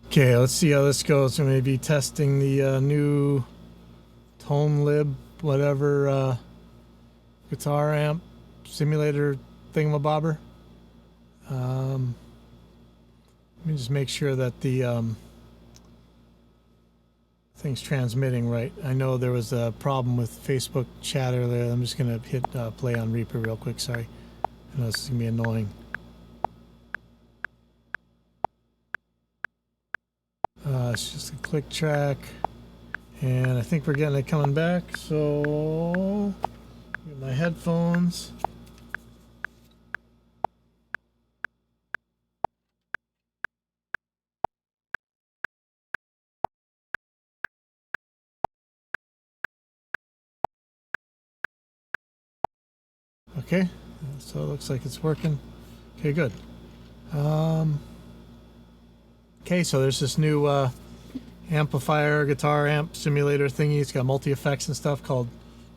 Okay, let's see how this goes. We're maybe testing the new Tonelib, whatever, guitar amp simulator thingamabobber. Let me just make sure that the thing's transmitting right. I know there was a problem with Facebook chat earlier. I'm just going to hit play on Reaper real quick. Sorry. I know this is going to be annoying. It's just a click track. And I think we're getting it coming back. So, get my headphones. Okay, so it looks like it's working. Okay, good. Okay, so there's this new amplifier, guitar amp simulator thingy. It's got multi effects and stuff called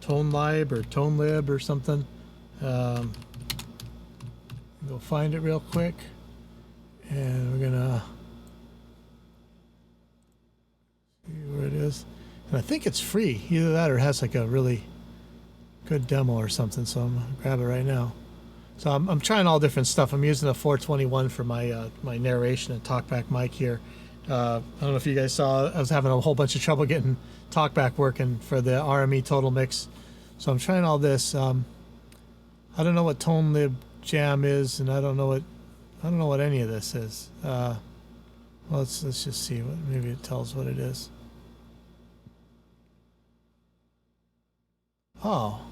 Tonelib or something. Go find it real quick, and we're gonna see where it is. And I think it's free. Either that or it has like a really good demo or something. So I'm gonna grab it right now. So I'm trying all different stuff. I'm using a 421 for my my narration and talkback mic here. I don't know if you guys saw, I was having a whole bunch of trouble getting talkback working for the RME Total Mix. So I'm trying all this. I don't know what Tonelib Jam is, and I don't know what any of this is. Well, let's just see what maybe it tells what it is. Oh.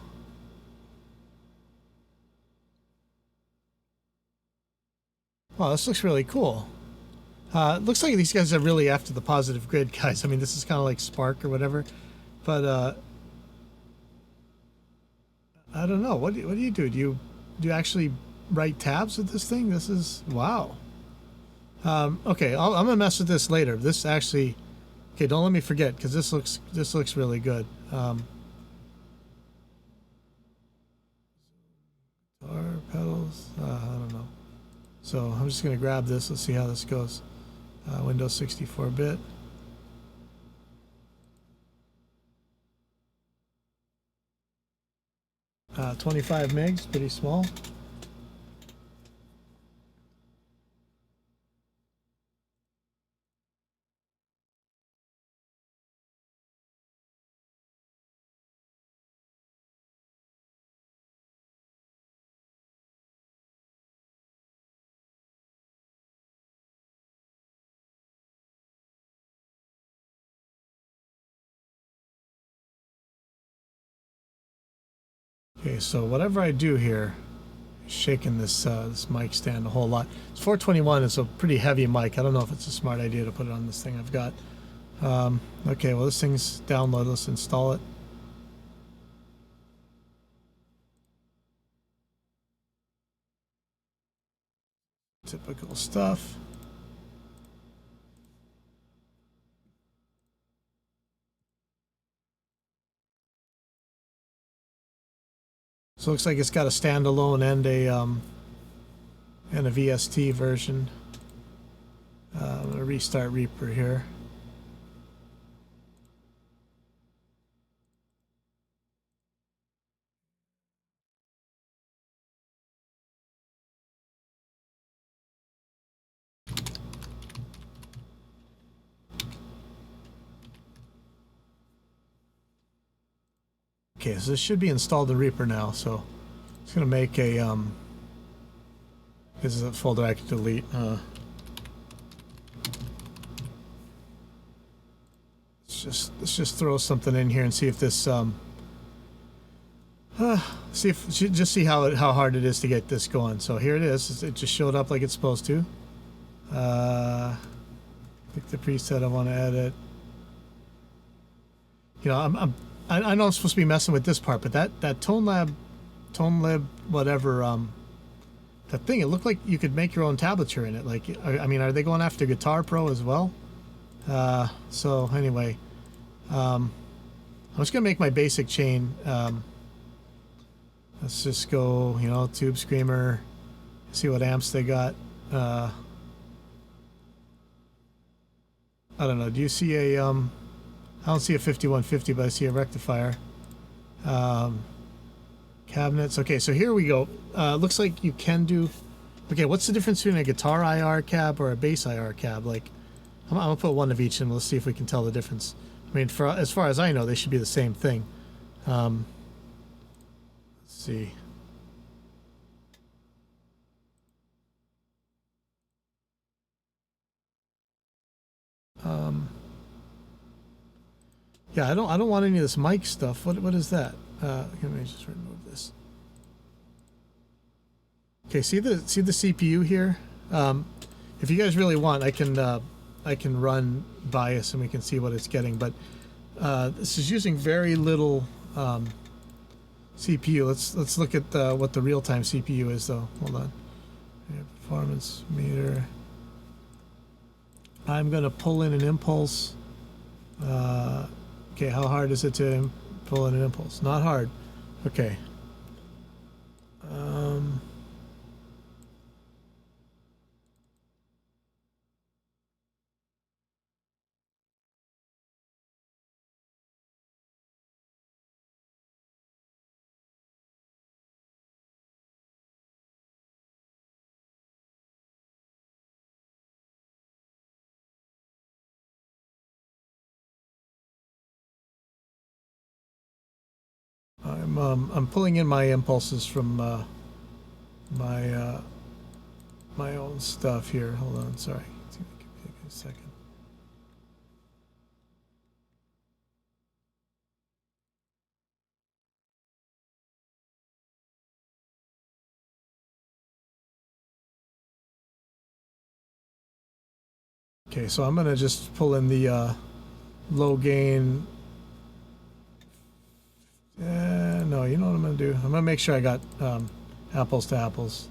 Wow, this looks really cool. It looks like these guys are really after the positive grid guys. I mean, this is kind of like Spark or whatever, but I don't know. What do you do? Do you actually write tabs with this thing? This is wow. Okay, I'm gonna mess with this later. This actually, okay, don't let me forget because this looks really good. Guitar pedals. I don't know. So I'm just gonna grab this. Let's see how this goes. Windows 64-bit. 25 megs, pretty small. Okay, so whatever I do here, shaking this this mic stand a whole lot. It's 421. It's a pretty heavy mic. I don't know if it's a smart idea to put it on this thing I've got. Okay, well this thing's downloaded. Let's install it. Typical stuff. So it looks like it's got a standalone and a VST version. I'm gonna restart Reaper here. Okay, so this should be installed in Reaper now. So it's gonna make a this is a folder I can delete. Let's just throw something in here and see if this see how hard it is to get this going. So here it is. It just showed up like it's supposed to. Pick the preset I want to edit. You know, I know I'm supposed to be messing with this part, but that Tonelib whatever that thing, it looked like you could make your own tablature in it. Like, I mean, are they going after Guitar Pro as well? So anyway, I'm just gonna make my basic chain. Let's just go, you know, Tube Screamer, see what amps they got. I don't know. Do you see a I don't see a 5150, but I see a rectifier. Cabinets. Okay, so here we go. Looks like you can do. Okay, what's the difference between a guitar IR cab or a bass IR cab? Like, I'm gonna put one of each, and let's see if we can tell the difference. I mean, for as far as I know, they should be the same thing. Let's see. Yeah, I don't want any of this mic stuff. What is that? Let me just remove this. Okay, see the CPU here. If you guys really want, I can run bias and we can see what it's getting. But this is using very little CPU. Let's look at what the real-time CPU is, though. Hold on. Performance meter. I'm gonna pull in an impulse. Okay, how hard is it to pull in an impulse? Not hard. Okay. I'm pulling in my impulses from my my own stuff here. Hold on, sorry. It's gonna take a second. Okay, so I'm gonna just pull in the low gain. No, you know what I'm gonna do? I'm gonna make sure I got apples to apples.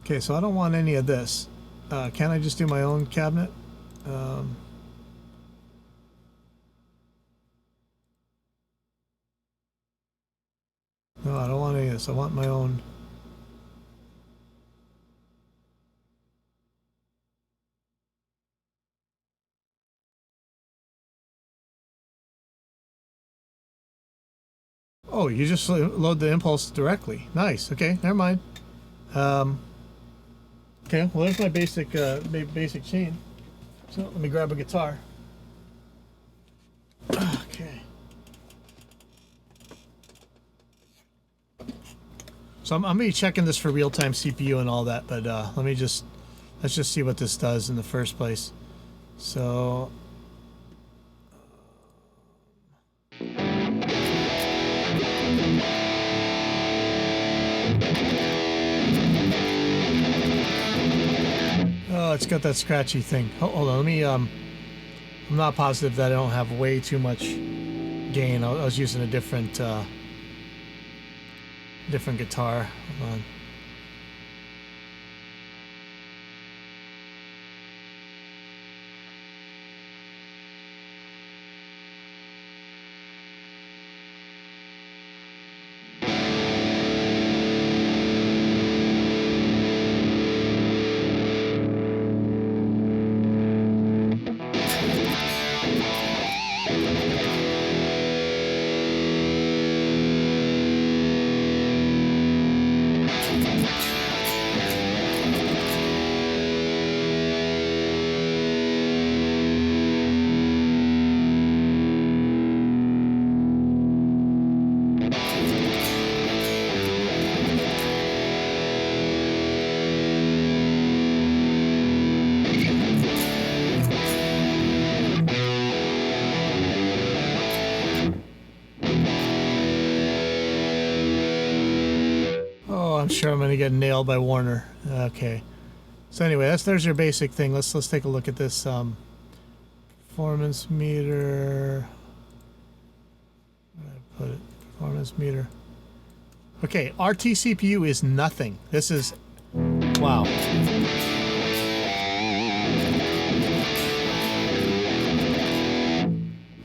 Okay, so I don't want any of this. Can I just do my own cabinet? No, I don't want any of this. I want my own. Oh, you just load the impulse directly. Nice. Okay, never mind. Okay, well there's my basic basic chain. So let me grab a guitar. Okay. So I'm gonna be checking this for real-time CPU and all that, but let's just see what this does in the first place. So oh, it's got that scratchy thing. Hold on, let me I'm not positive that I don't have way too much gain. I was using a different different guitar. Hold on. I'm sure I'm gonna get nailed by Warner. Okay. So anyway, there's your basic thing. Let's take a look at this performance meter. Where did I put it? Performance meter. Okay, RT CPU is nothing. This is wow.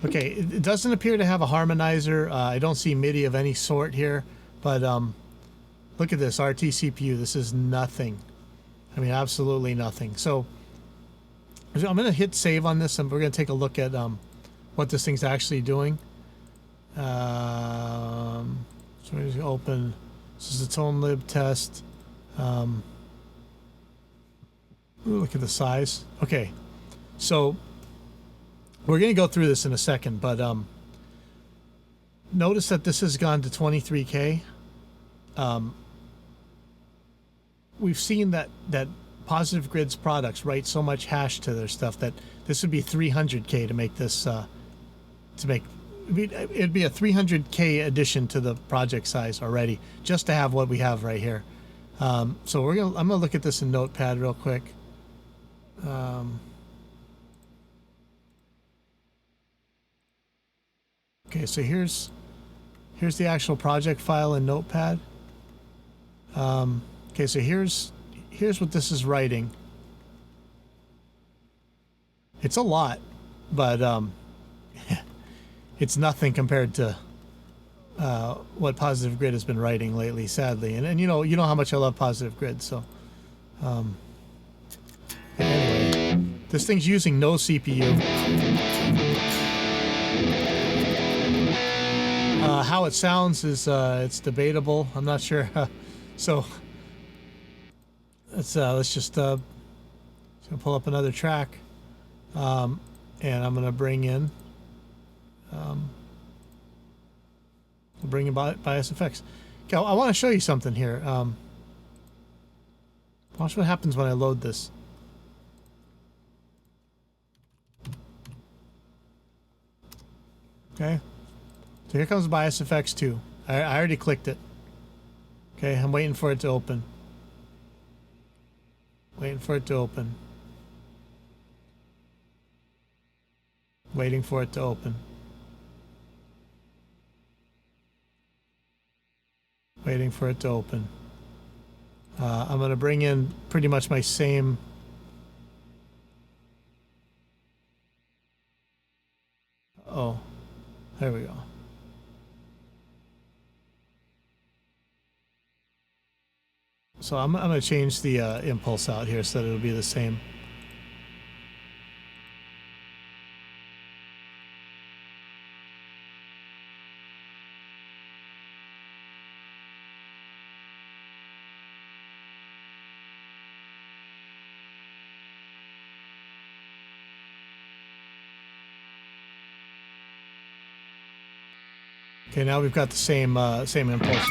Okay, it doesn't appear to have a harmonizer. I don't see MIDI of any sort here, but look at this RT CPU. This is nothing. I mean, absolutely nothing. So I'm going to hit save on this, and we're going to take a look at what this thing's actually doing. So we're going to open. This is the Tonelib test. Ooh, look at the size. Okay, so we're going to go through this in a second, but notice that this has gone to 23K. We've seen that Positive Grid's products write so much hash to their stuff that this would be 300K to make this it'd be a 300K addition to the project size already, just to have what we have right here. So I'm gonna look at this in Notepad real quick. Okay, so here's the actual project file in Notepad. Okay, so here's what this is writing. It's a lot, but it's nothing compared to what Positive Grid has been writing lately, sadly. And you know how much I love Positive Grid, so anyway, this thing's using no CPU. How it sounds is it's debatable. I'm not sure. So let's just gonna pull up another track, and I'm gonna bring in bias effects. Okay, I want to show you something here. Watch what happens when I load this. Okay, so here comes bias effects 2. I already clicked it. Okay, I'm waiting for it to open. Waiting for it to open. Waiting for it to open. Waiting for it to open. I'm going to bring in pretty much my same. Oh, there we go. So I'm going to change the impulse out here so that it'll be the same. Okay, now we've got the same impulse.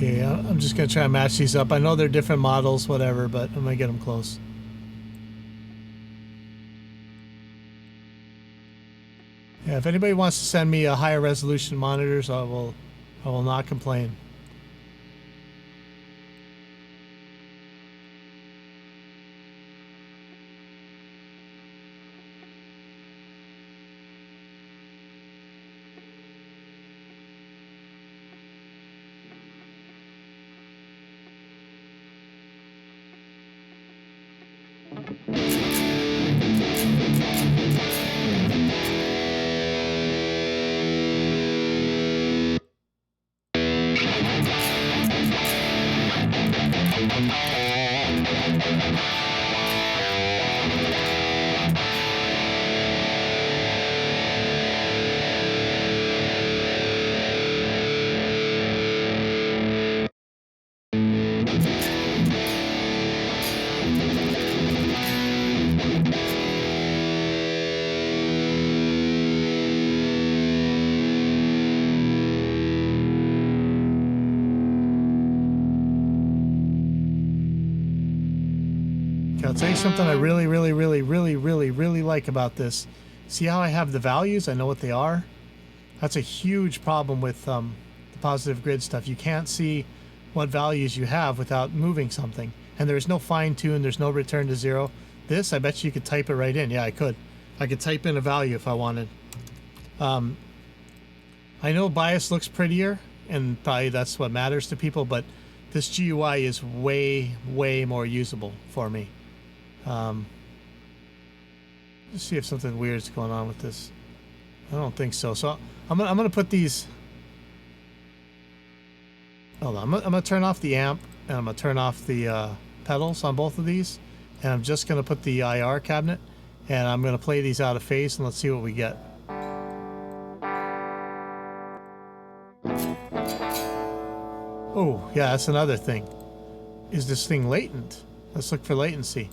Okay, I'm just going to try and match these up. I know they're different models, whatever, but I'm going to get them close. Yeah, if anybody wants to send me a higher resolution monitors, I will not complain. I'll tell you something I really like about this. See how I have the values? I know what they are. That's a huge problem with the positive grid stuff. You can't see what values you have without moving something. And there's no fine tune, there's no return to zero. This, I bet you could type it right in. Yeah, I could. I could type in a value if I wanted. I know bias looks prettier, and probably that's what matters to people, but this GUI is way more usable for me. Let's see if something weird's going on with this. I don't think so. So I'm gonna put these. Hold on. I'm gonna turn off the amp, and I'm gonna turn off the pedals on both of these, and I'm just gonna put the IR cabinet, and I'm gonna play these out of phase, and let's see what we get. Oh, yeah, that's another thing. Is this thing latent? Let's look for latency.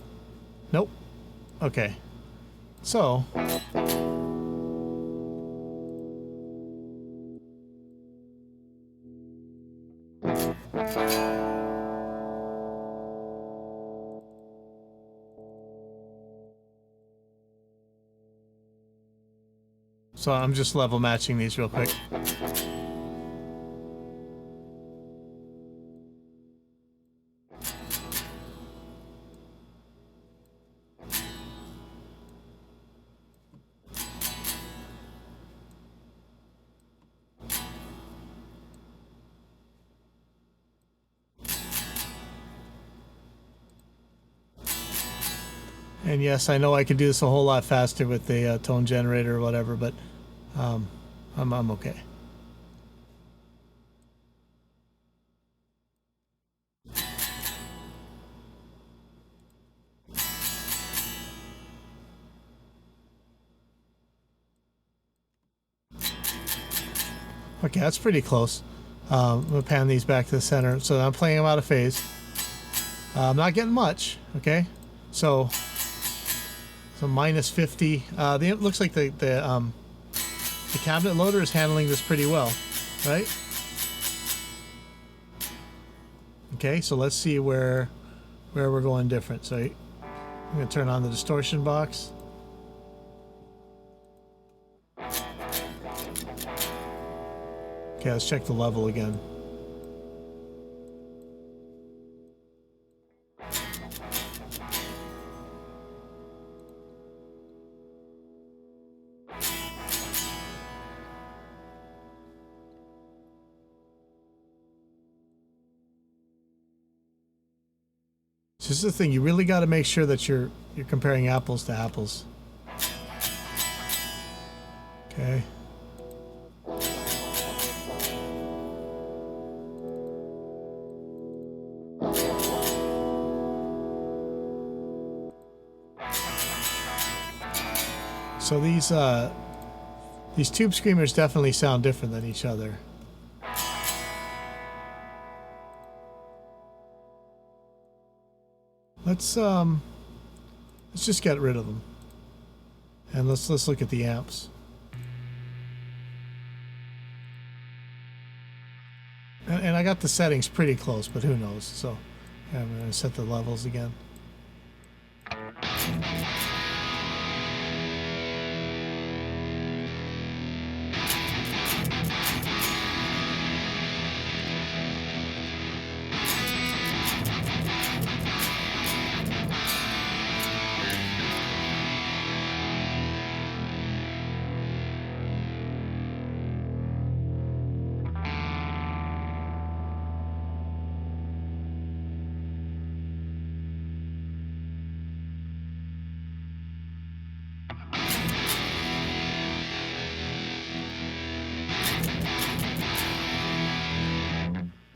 Nope. Okay. So. So I'm just level matching these real quick. And yes, I know I could do this a whole lot faster with the tone generator or whatever, but I'm okay. Okay, that's pretty close. I'm going to pan these back to the center. So I'm playing them out of phase. I'm not getting much, okay? So minus 50. It looks like the cabinet loader is handling this pretty well, right? Okay, so let's see where we're going different. So I'm going to turn on the distortion box. Okay, let's check the level again. So this is the thing, you really got to make sure that you're comparing apples to apples. Okay. So these tube screamers definitely sound different than each other. Let's just get rid of them, and let's look at the amps. And I got the settings pretty close, but who knows? So I'm going to set the levels again.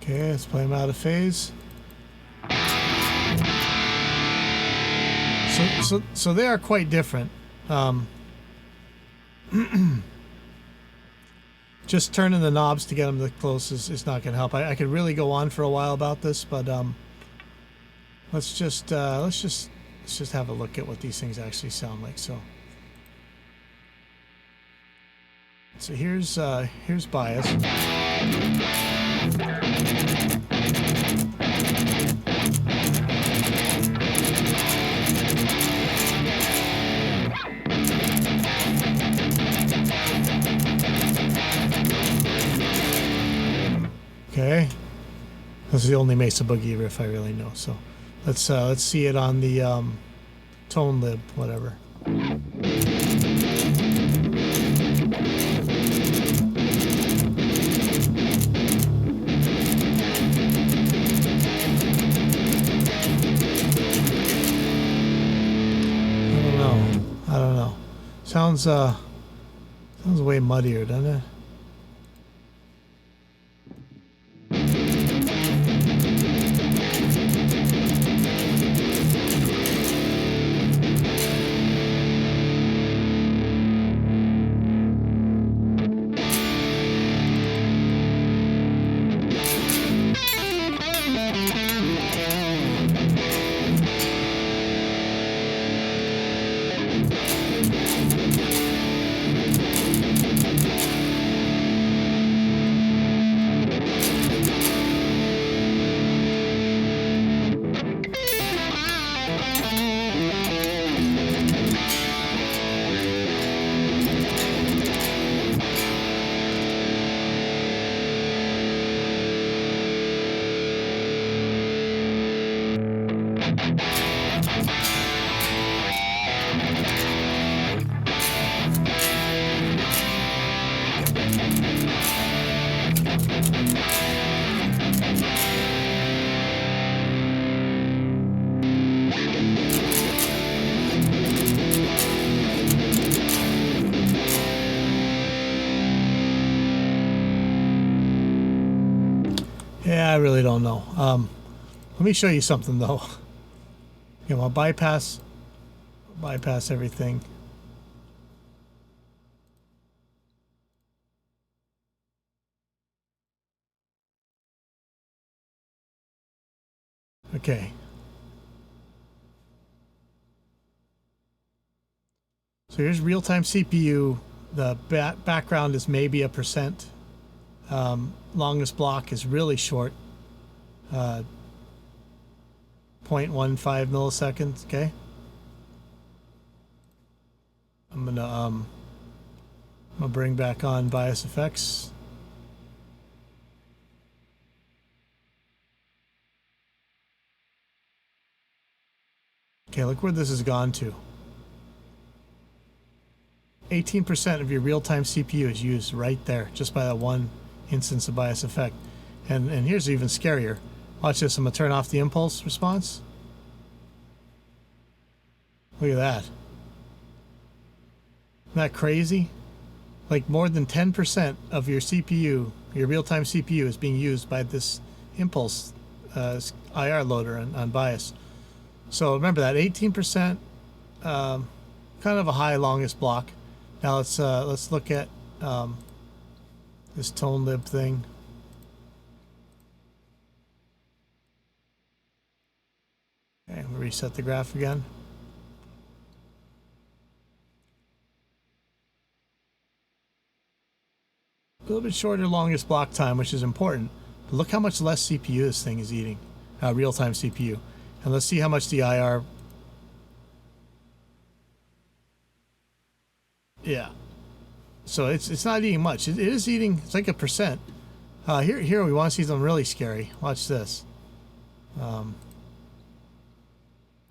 Okay, let's play them out of phase. So they are quite different. Just turning the knobs to get them the closest is not going to help. I could really go on for a while about this, but let's just have a look at what these things actually sound like. So here's bias. This is the only Mesa Boogie riff I really know. So let's see it on the Tonelib, whatever. I don't know. Sounds way muddier, doesn't it? Yeah, I really don't know. Let me show you something though. You know, I'll bypass everything. Okay. So here's real-time CPU. The background is maybe a percent. Longest block is really short. 0.15 milliseconds. Okay. I'm gonna bring back on bias effects. Okay, look where this has gone to. 18% of your real-time CPU is used right there, just by that one instance of bias effect. And here's even scarier. Watch this. I'm gonna turn off the impulse response. Look at that. Isn't that crazy? Like more than 10% of your CPU, your real-time CPU, is being used by this impulse IR loader on bias. So remember that 18%, kind of a high longest block. Now let's look at this Tonelib thing. Okay, we'll reset the graph again. A little bit shorter longest block time, which is important. But look how much less CPU this thing is eating, real-time CPU. And let's see how much the IR. Yeah. So it's not eating much. It is eating. It's like a percent. Here we want to see something really scary. Watch this. Look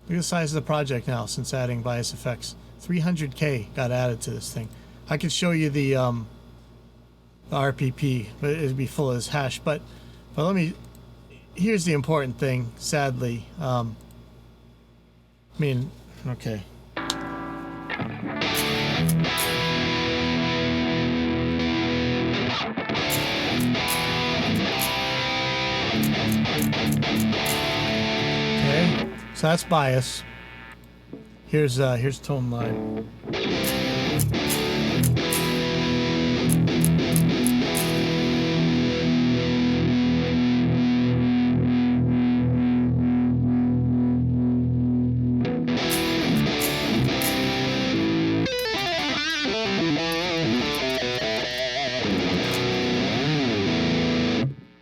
at the size of the project now since adding bias effects. 300K got added to this thing. I could show you the RPP, but it'd be full of this hash. But let me. Here's the important thing. Sadly, I mean, okay. Okay, so that's bias. Here's Tonelib.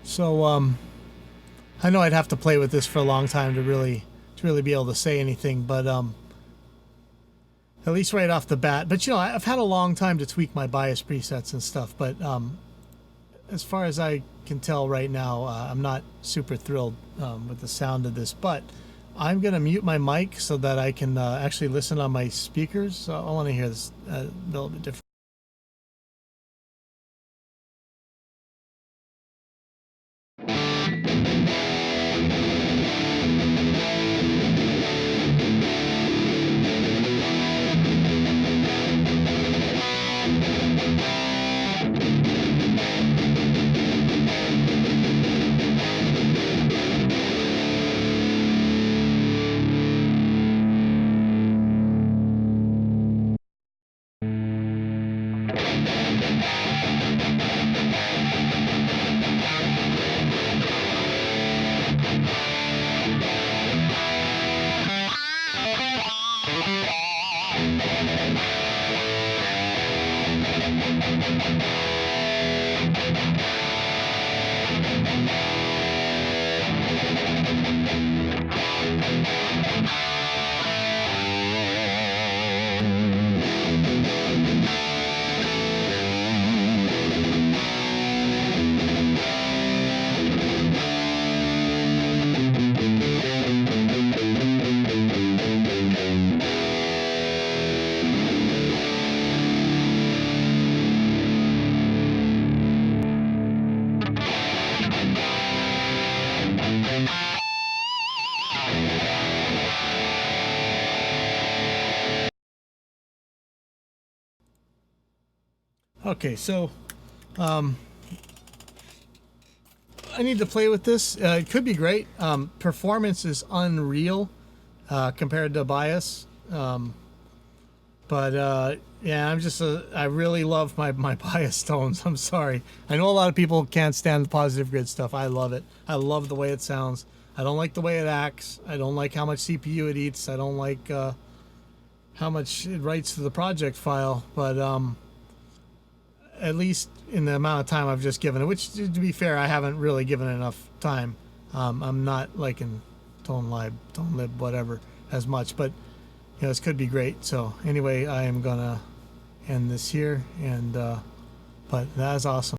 So I know I'd have to play with this for a long time to really be able to say anything, but at least right off the bat. But you know, I've had a long time to tweak my bias presets and stuff. But as far as I can tell right now, I'm not super thrilled with the sound of this, but I'm going to mute my mic so that I can actually listen on my speakers. So I want to hear this a little bit different. Okay, so I need to play with this. It could be great. Performance is unreal compared to bias. But yeah, I really love my bias tones. I'm sorry. I know a lot of people can't stand the positive grid stuff. I love it. I love the way it sounds. I don't like the way it acts. I don't like how much CPU it eats. I don't like how much it writes to the project file. But at least in the amount of time I've just given it, which to be fair, I haven't really given it enough time. I'm not liking Tonelib, whatever, as much, but you know, this could be great. So anyway, I am gonna end this here, and but that is awesome.